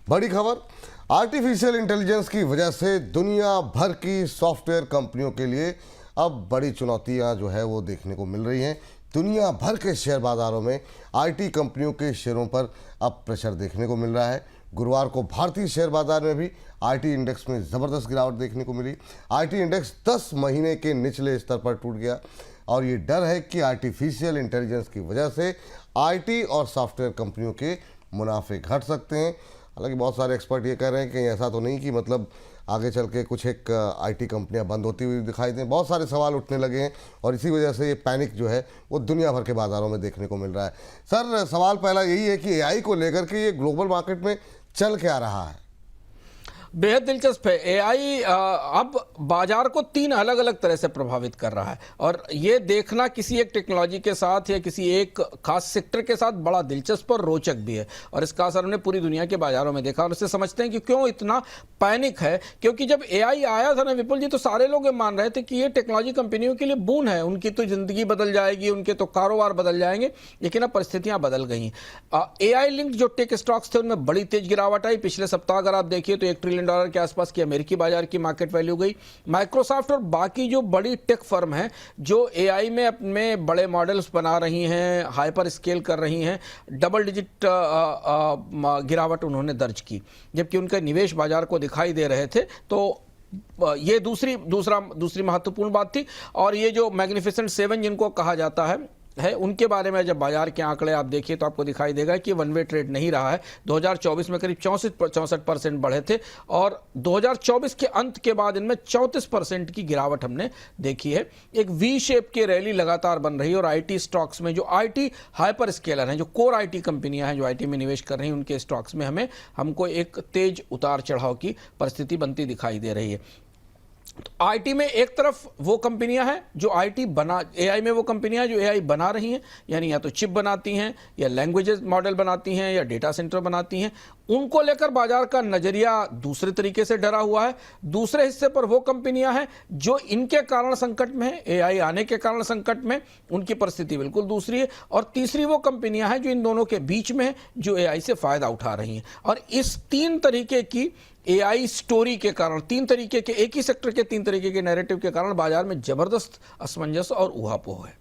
बड़ी खबर, artificial intelligence की वजह से दुनिया भर की सॉफ्टवेयर कंपनियों के लिए अब बड़ी चुनौतियां जो है वो देखने को मिल रही हैं। दुनिया भर के शेयर बाजारों में आईटी कंपनियों के शेयरों पर अब प्रेशर देखने को मिल रहा है। गुरुवार को भारतीय शेयर बाजार में भी आईटी इंडेक्स में ज़बरदस्त गिरावट देखने को मिली। आईटी इंडेक्स 10 महीने के निचले स्तर पर टूट गया और ये डर है कि आर्टिफिशियल इंटेलिजेंस की वजह से आईटी और सॉफ्टवेयर कंपनियों के मुनाफे घट सकते हैं। हालांकि बहुत सारे एक्सपर्ट ये कह रहे हैं कि ऐसा तो नहीं कि मतलब आगे चल के कुछ एक आईटी कंपनियां बंद होती हुई दिखाई दें। बहुत सारे सवाल उठने लगे हैं और इसी वजह से ये पैनिक जो है वो दुनिया भर के बाज़ारों में देखने को मिल रहा है। सर, सवाल पहला यही है कि एआई को लेकर के ये ग्लोबल मार्केट में चल क्या रहा है? बेहद दिलचस्प है। एआई अब बाजार को 3 अलग अलग तरह से प्रभावित कर रहा है और ये देखना किसी एक टेक्नोलॉजी के साथ या किसी एक खास सेक्टर के साथ बड़ा दिलचस्प और रोचक भी है और इसका असर हमने पूरी दुनिया के बाजारों में देखा और इससे समझते हैं कि क्यों इतना पैनिक है। क्योंकि जब एआई आया था ना विपुल जी, तो सारे लोग ये मान रहे थे कि ये टेक्नोलॉजी कंपनियों के लिए बून है, उनकी तो जिंदगी बदल जाएगी, उनके तो कारोबार बदल जाएंगे। लेकिन अब परिस्थितियां बदल गई। एआई लिंक्ड जो टेक स्टॉक्स थे उनमें बड़ी तेज गिरावट आई। पिछले सप्ताह अगर आप देखिए तो $1 ट्रिलियन के आसपास की अमेरिकी बाजार की मार्केट वैल्यू गई। माइक्रोसॉफ्ट और बाकी जो बड़ी टेक फर्म हैं जो एआई में अपने बड़े मॉडल्स बना रही हैं, हाइपर स्केल कर रही हैं, डबल डिजिट गिरावट उन्होंने दर्ज की, जबकि उनके निवेश बाजार को दिखाई दे रहे थे। तो ये दूसरी महत्वपूर्ण बात थी। और ये जो मैग्निफिसेंट 7 जिनको कहा जाता है उनके बारे में जब बाजार के आंकड़े आप देखिए तो आपको दिखाई देगा कि वन वे ट्रेड नहीं रहा है। 2024 में करीब 64% बढ़े थे और 2024 के अंत के बाद इनमें 34% की गिरावट हमने देखी है। एक वी शेप की रैली लगातार बन रही है और आईटी स्टॉक्स में जो आईटी हाइपर स्केलर हैं, जो कोर आईटी कंपनियां हैं जो आईटी में निवेश कर रही हैं, उनके स्टॉक्स में हमको एक तेज उतार चढ़ाव की परिस्थिति बनती दिखाई दे रही है। तो आईटी में एक तरफ वो कंपनियां हैं जो एआई में वो कंपनियां जो एआई बना रही हैं, यानी या तो चिप बनाती हैं या लैंग्वेजेस मॉडल बनाती हैं या डेटा सेंटर बनाती हैं, उनको लेकर बाजार का नजरिया दूसरे तरीके से डरा हुआ है। दूसरे हिस्से पर वो कंपनियां हैं जो इनके कारण संकट में है, एआई आने के कारण संकट में, उनकी परिस्थिति बिल्कुल दूसरी है। और तीसरी वो कंपनियां हैं जो इन दोनों के बीच में है, जो एआई से फायदा उठा रही हैं। और इस 3 तरीके की एआई स्टोरी के कारण, 3 तरीके के एक ही सेक्टर के 3 तरीके के नैरेटिव के कारण बाजार में जबरदस्त असमंजस और ऊहापोह है।